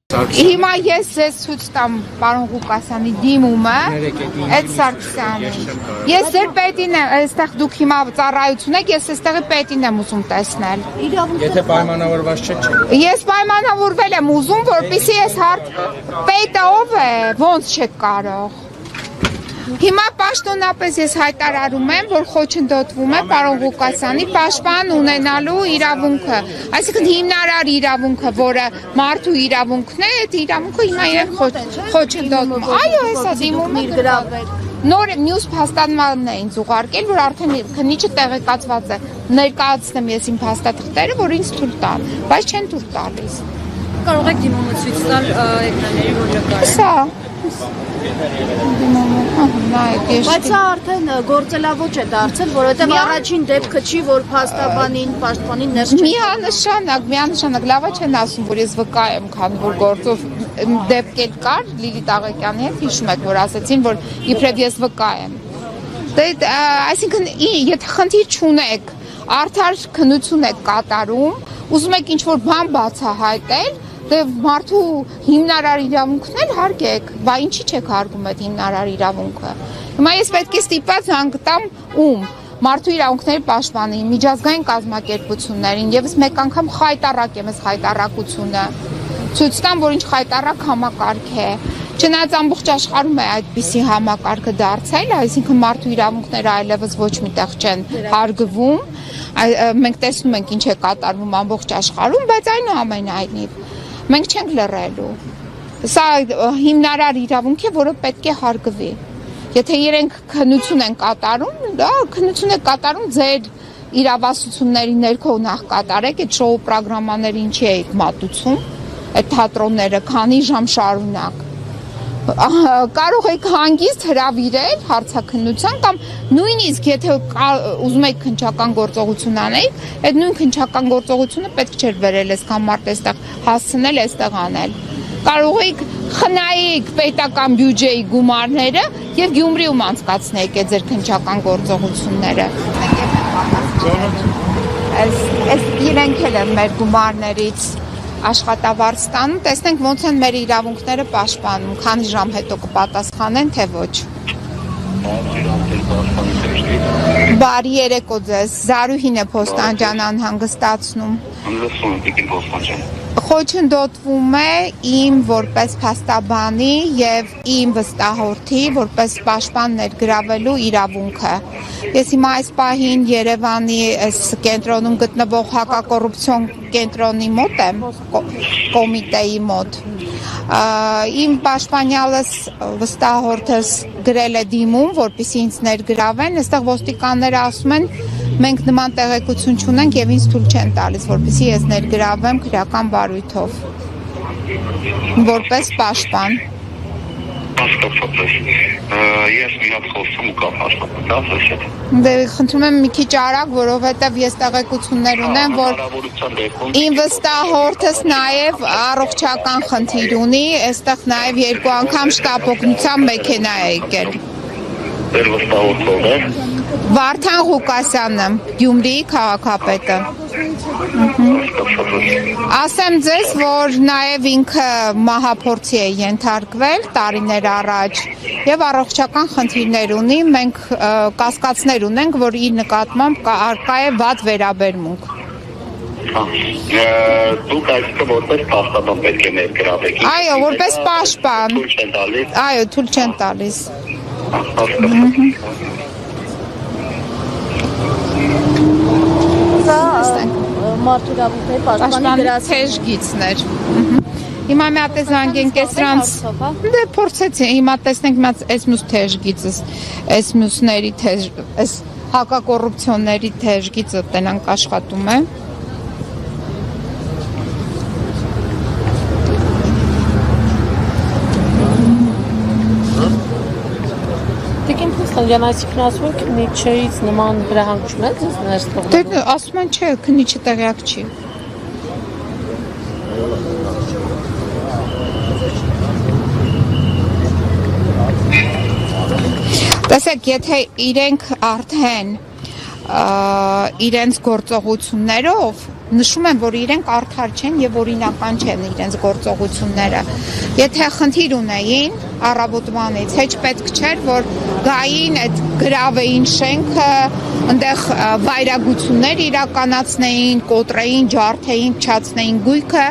Հիմա ես ձեզ ցույց տամ պարոն Ղուկասյանի դիմումը, այդ Սարգսյանի։ Ես ձեր պետին եմ, այստեղ դուք հիմա ծառայություն եք, ես այստեղի պետին եմ ուզում տեսնել։ Եթե պայմանավորված չէ։ Ես պայմանավորվել եմ ուզում, որպեսզի ես հարկ պետը ով է, ոնց չեք կարող։ Հիմա պաշտոնապես ես հայտարարում եմ, որ խոչընդոտվում է պարոն Ղուկասյանի պաշտպան ունենալու իրավունքը, այսինքն հիմնարար իրավունքը, որը մարդու իրավունքն է, այդ իրավունքը հիմա իրենք խոչընդոտում։ Այո, հեսա դիմում է գրավել։ Նոր մյուս փաստանմանն է ինձ ուղարկել, որ արդեն քննիչը տեղեկացված է։ Ներկայացնեմ ես իմ փաստաթղթերը, որ ինձ թույլ տան, բայց չեն թույլ տալիս։ Կարող եք դիմումը ցույց տալ էկրանների ոճակարը։ Սա Բայց սա արդեն գործելավոճ է դարձել, որովհետև առաջին դեպքը չի, որ փաստաբանին, պաշտպանին ներս չի։ Միանշանակ, լավա չեն ասում, որ ես վկա եմ, քանի որ գործով դեպք էլ կար Լիլիթ Աղեկյանի հետ, հիշում եք, որ ասացին, որ իբրև ես վկա եմ։ Այսինքն, եթե խնդիր չունեք, արդար քննություն եք կատարում, ուզում եք ինչ-որ բան բացահայտել, դե մարդու հիմնարար իրավունքն էլ հարգեք, բա ինչի չեք հարգում այդ հիմնարար իրավունքը։ Հիմա ես պետք է ստիպված հանգտամ ում մարդու իրավունքների պաշտպանին, միջազգային կազմակերպություններին, եւս մեկ անգամ խայտառակ եմ այս խայտառակությունը։ Ցույց տամ, որ ինչ խայտառակ համակարգ է։ Չնայած ամբողջ աշխարհում է այդպիսի համակարգը դարձել, այսինքն մարդու իրավունքները այլևս ոչ միտեղ չեն հարգվում։ Մենք տեսնում ենք ինչ է կատարվում ամբողջ աշխարհում, բայց այնուամենայնիվ մենք չենք լռելու։ Սա հիմնարար իրավունք է, որը պետք է հարգվի։ Եթե իրենք քննություն են կատարում, դա քննություն է կատարում ձեր իրավասությունների ներքո նախ կատարեք, այդ շոու պրոգրամաները ինչի եք մատուցում, այդ թատրոնները քանի ժամ շարունակ։ Կարող եք հանգիստ հրավիրել հարցաքննության կամ նույնիսկ եթե ուզում եք քննչական գործողություն անեիք, այդ նույն քննչական գործողությունը պետք չէր վերել այսքան մարդ այստեղ հասցնել, այստեղ անել։ Կարող եք խնայեք պետական բյուջեի գումարները եւ Գյումրիում անցկացնեիք այդ ձեր քննչական գործողությունները։ Այս իրենք էլ են մեր գումարներից աշխատավարձ տանում, տեսնենք ոնց են մեր իրավունքները պաշտպանում, քանի ժամ հետո կպատասխանեն, թե ոչ։ Բարի երեկո ձեզ, Զարուհին է Փոստանջան անհանգստացնում։ Խոչընդոտվում է իմ որպես փաստաբանի եւ իմ վստահորդի որպես պաշտպան ներգրավելու իրավունքը։ Ես հիմա այս պահին Երևանի այս կենտրոնում գտնվող հակակոռուպցիոն կենտրոնի մոտ եմ, կոմիտեի մոտ։ Իմ պաշտպանյալս վստահորդս գրել է դիմում, որպեսզի ինձ ներգրավեն, այստեղ ոստիկանները ասում են մենք նման տեղեկություն չունենք եւ ինձ թույլ չեն տալիս, որպեսզի ես ներգրավեմ քրեական բարույթով։ Որպես պաշտպան։ Ես մի հատ խոսում ու կամ հաստատում, Դե խնդրում եմ մի քիչ արագ, որովհետեւ ես տեղեկություններ ունեմ, որ իմ վստահորդս նաեւ առողջական խնդիր ունի, այստեղ նաեւ երկու անգամ շտապօգնության մեքենա է եկել։ Ձեր վստահորդով է։ Վարդան Ղուկասյանը, Գյումրիի քաղաքապետը։ Ասեմ ձեզ, որ նաև ինքը մահափորձի է ենթարկվել տարիներ առաջ եւ առողջական խնդիրներ ունի, մենք կասկածներ ունենք, որ իր նկատմամբ արկա է վատ վերաբերմունք։ Դուք այսինքն որպես պաշտպան պետք է ներգրավեք։ Այո, որպես պաշտպան։ Թույլ չեն տալիս։ Այո, թույլ չեն տալիս։ Մարդու իրավունքների պաշտպանի գրած թեժ գիծներ։ Հիմա մի հատ զանգեն կեսրանց։ Դե փորձեցի, հիմա տեսնենք մի հատ այս մյուս թեժ գիծը, այս մյուսների թեժ, այս հակակոռուպցիոնների թեժ գիծը տենանք աշխատում է։ Այսինքն ասում եք քննիչից նման վրահանգ չունեք ձեզ ներս թողնելու։ Դե ասում են չէ, քննիչը տեղյակ չի։ Տեսեք, եթե իրենք արդեն իրենց գործողություններով նշում են, որ իրենք արդար չեն եւ օրինական չեն իրենց գործողությունները։ Եթե խնդիր ունեին առավոտվանից, հեչ պետք չէր, որ գային այդ գրավեին շենքը, այնտեղ վայրագություններ իրականացնեին, կոտրեին, ջարդեին, փչացնեին գույքը,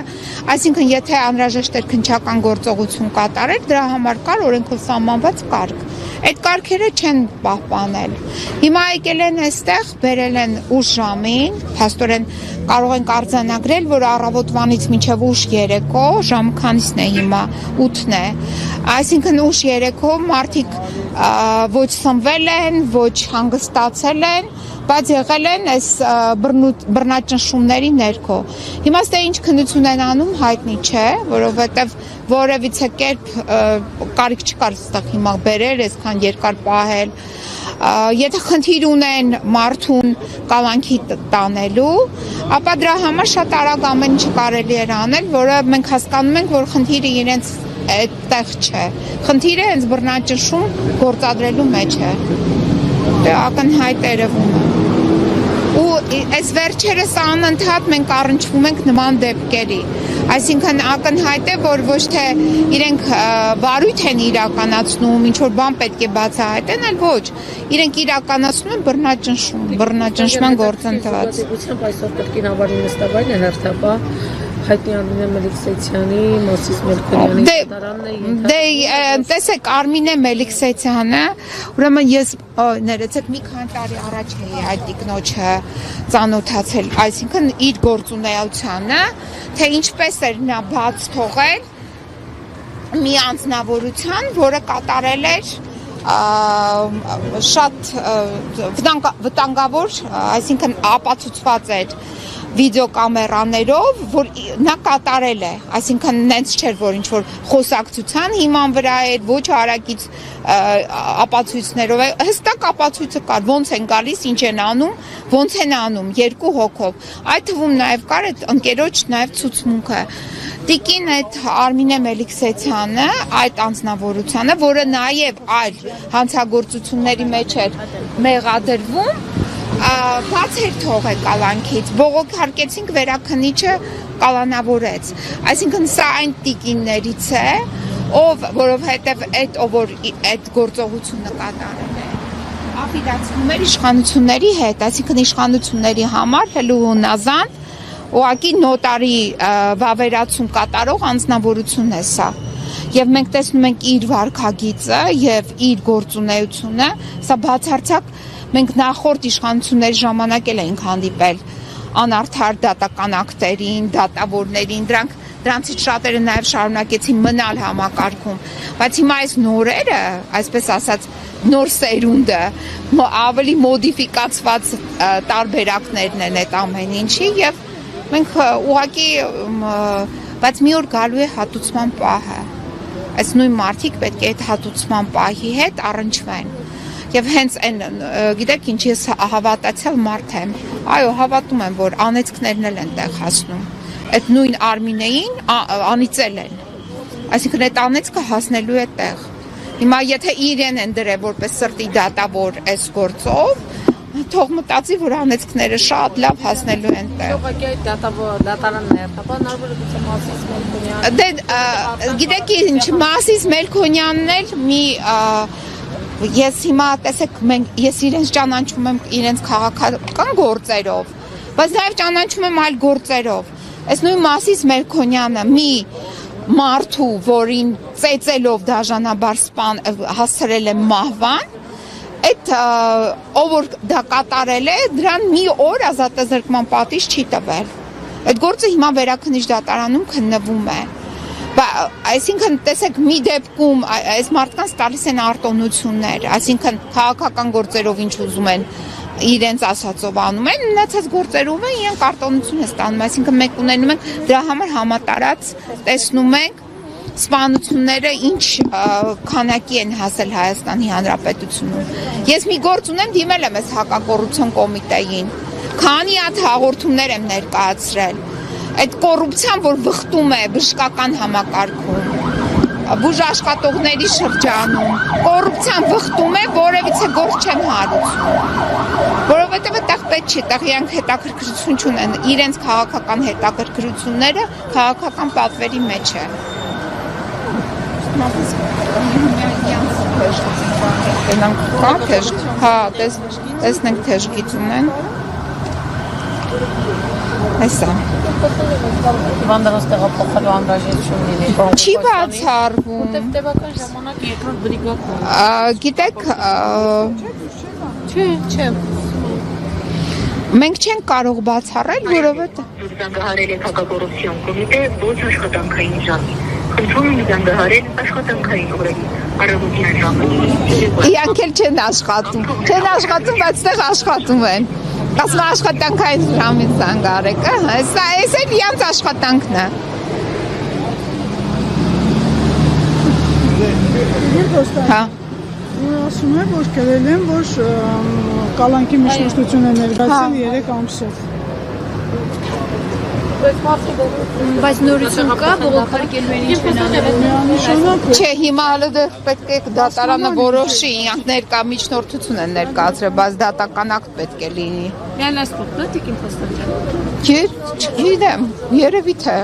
այսինքն եթե անհրաժեշտ էր քննչական գործողություն կատարել, դրա համար կար օրենքով սահմանված կարգ։ Այդ կարգերը չեն պահպանել։ Հիմա եկել են այստեղ, բերել են ուշ ժամին, փաստորեն կարող ենք արձանագրել, որ առավոտվանից մինչև ուշ երեկո, ժամը քանիսն է հիմա, 8-ն է։ Այսինքն ուշ երեկո մարդիկ ոչ սնվել են, ոչ հանգստացել են, բայց եղել են այս բռնաճնշումների ներքո։ Հիմա ստե ինչ քննություն են անում հայտնի չէ, որովհետև որևիցե կերպ կարիք չկար այստեղ հիմա բերել, այսքան երկար պահել։ Եթե խնդիր ունեն մարդուն կալանքի տանելու, ապա դրա համար շատ արագ ամեն ինչ կարելի էր անել, որը մենք հասկանում ենք, որ խնդիրը իրենց այդտեղ չէ։ Խնդիրը հենց բռնաճնշում գործադրելու մեջ է։ Դե ակնհայտ երևում է։ Ու այս վերջերս անընդհատ մենք առնչվում ենք նման դեպքերի։ Այսինքն ակնհայտ է, որ ոչ թե իրենք վարույթ են իրականացնում, ինչ որ բան պետք է բացահայտեն, այլ ոչ։ Իրենք իրականացնում են բռնաճնշման գործընթաց։ Այսօր կրկին ավարի նստավայրն է հերթապահ հայտնի Արմինե Մելիքսեյցյանի, Մասիս Մելքոնյանի դատարանն է։ Դե տեսեք Արմինե Մելիքսեյցյանը, ուրեմն ես ներեցեք մի քանի տարի առաջ էի այդ տիկնոջը ծանոթացել, այսինքն իր գործունեությանը, թե ինչպես էր նա բաց թողել մի անձնավորության, որը կատարել էր շատ վտանգավոր, այսինքն ապացուցված էր վիդեոկամերաներով, որ նա կատարել է, այսինքն նենց չէր, որ ինչ-որ խոսակցության հիման վրա էր, ոչ հարակից ապացույցներով, հստակ ապացույցը կար, ոնց են գալիս, ինչ են անում, ոնց են անում, երկու հոգով, այդ թվում նաև կար այդ ընկերոջ նաև ցուցմունքը, տիկին այդ Արմինե Մելիքսեյցյանը, այդ անձնավորությանը, որը նաև այլ հանցագործությունների մեջ էր մեղադրվում, բաց էր թողել կալանքից, բողոքարկեցինք վերաքննիչը կալանավորեց, այսինքն սա այն տիկիններից է, որովհետև որ այդ գործողությունը կատարել է, ապիրացնում էր իշխանությունների հետ, այսինքն իշխանությունների համար հլուհունազան, ուղղակի նոտարի վավերացում կատարող անձնավորություն է սա, եւ մենք տեսնում ենք իր վարքագիծը եւ իր գործունեությունը, սա բացարձակ մենք նախորդ իշխանությունների ժամանակ էլ էինք հանդիպել անարդար դատական ակտերին, դատավորներին, դրանցից շատերը նաև շարունակեցին մնալ համակարգում, բայց հիմա այս նորերը, այսպես ասած, նոր սերունդը, ավելի մոդիֆիկացված տարբերակներն են այդ ամեն ինչի եւ մենք ուղղակի, բայց մի օր գալու է հատուցման պահը, այս նույն մարդիկ պետք է այդ հատուցման պահի հետ առնչվեն։ Եվ հենց այն, գիտեք ինչ, ես հավատացյալ մարդ եմ, այո, հավատում եմ, որ անեծքներն էլ են տեղ հասնում, այդ նույն Արմինեին անիծել են, այսինքն այդ անեծքը հասնելու է տեղ, հիմա եթե իրեն են դրել որպես սրտի դատավոր այս գործով, թող մտածի, որ անեծքները շատ լավ հասնելու են տեղ։ Ուղղակի այդ դատարանն է հերթապահ, նարվերը գուցե Մասիս Մելքոնյանը։ Դե գիտեք ինչ, Մասիս Մելքոնյանն էլ մի Ես հիմա տեսեք ես իրենց ճանաչում եմ իրենց քաղաքական գործերով, բայց նաև ճանաչում եմ այլ գործերով։ Այս նույն Մասիս Մելքոնյանը մի մարդու, որին ծեծելով դաժանաբար հասցրել է մահվան, այդ ով որ դա կատարել է, դրան մի օր ազատազրկման պատիժ չի տվել։ Այդ գործը հիմա վերաքննիչ դատարանում քննվում է։ Այսինքն տեսեք մի դեպքում այս մարդկանց տալիս են արտոնություններ, այսինքն քաղաքական գործերով ինչ ուզում են իրենց ասածով անում են, մնացած գործերով են իրենք արտոնություն են ստանում, այսինքն մենք ունենում ենք դրա համար համատարած տեսնում ենք սպանությունները ինչ քանակի են հասել Հայաստանի Հանրապետությունում։ Ես մի գործ ունեմ, դիմել եմ այս հակակոռուպցիոն կոմիտեին, քանի հատ հաղորդումներ եմ ներկայացրել։ Այդ կոռուպցիան, որ վխտում է բժշկական համակարգում, բուժաշխատողների շրջանում կոռուպցիան վխտում է, որևիցե գործ չեն հարուցում։ Որովհետև այդտեղ պետք չի, այդտեղ իրանք հետաքրքրություն չունեն, իրենց քաղաքական հետաքրքրությունները քաղաքական պատվերի մեջ է։ Հա, տեսնենք թեժ գիծ ունեն։ Այսա։ Վանդանոց տեղափոխելու անհրաժեշտություն լինի։ Չի բացառվում։ Տևական ժամանակ երկրորդ բրիգադն է։ Գիտեք, Չէ։ մենք չենք կարող բացառել, որովհետև Զանգահարել է հակակոռուպցիոն կոմիտե ոչ աշխատանքային ժամին։ Խնդրում եմ զանգահարել աշխատանքային օրերին, առավոտյան ժամին։ իրանք էլ չեն աշխատում, բայց այդտեղ աշխատում են։ Ասում աշխատանքային ժամին զանգարեք, այս էլ իրանց աշխատանքն է։ Հա։ Ասում եմ, որ կրել եմ, որ կալանքի միջնորդություն է ներկայացել 3 ամսով։ Բայց նորություն կա, բողոքարկելու են ինչ Նշանակ Չէ, հիմա հələ պետք է դատարանը որոշի, իրանք ներկա միջնորդություն են ներկայացրել, բայց դատական ակտ պետք է լինի։ Միայն այս փոքրիկ ինքնաստաճան։ Չգիտեմ, երևի թե։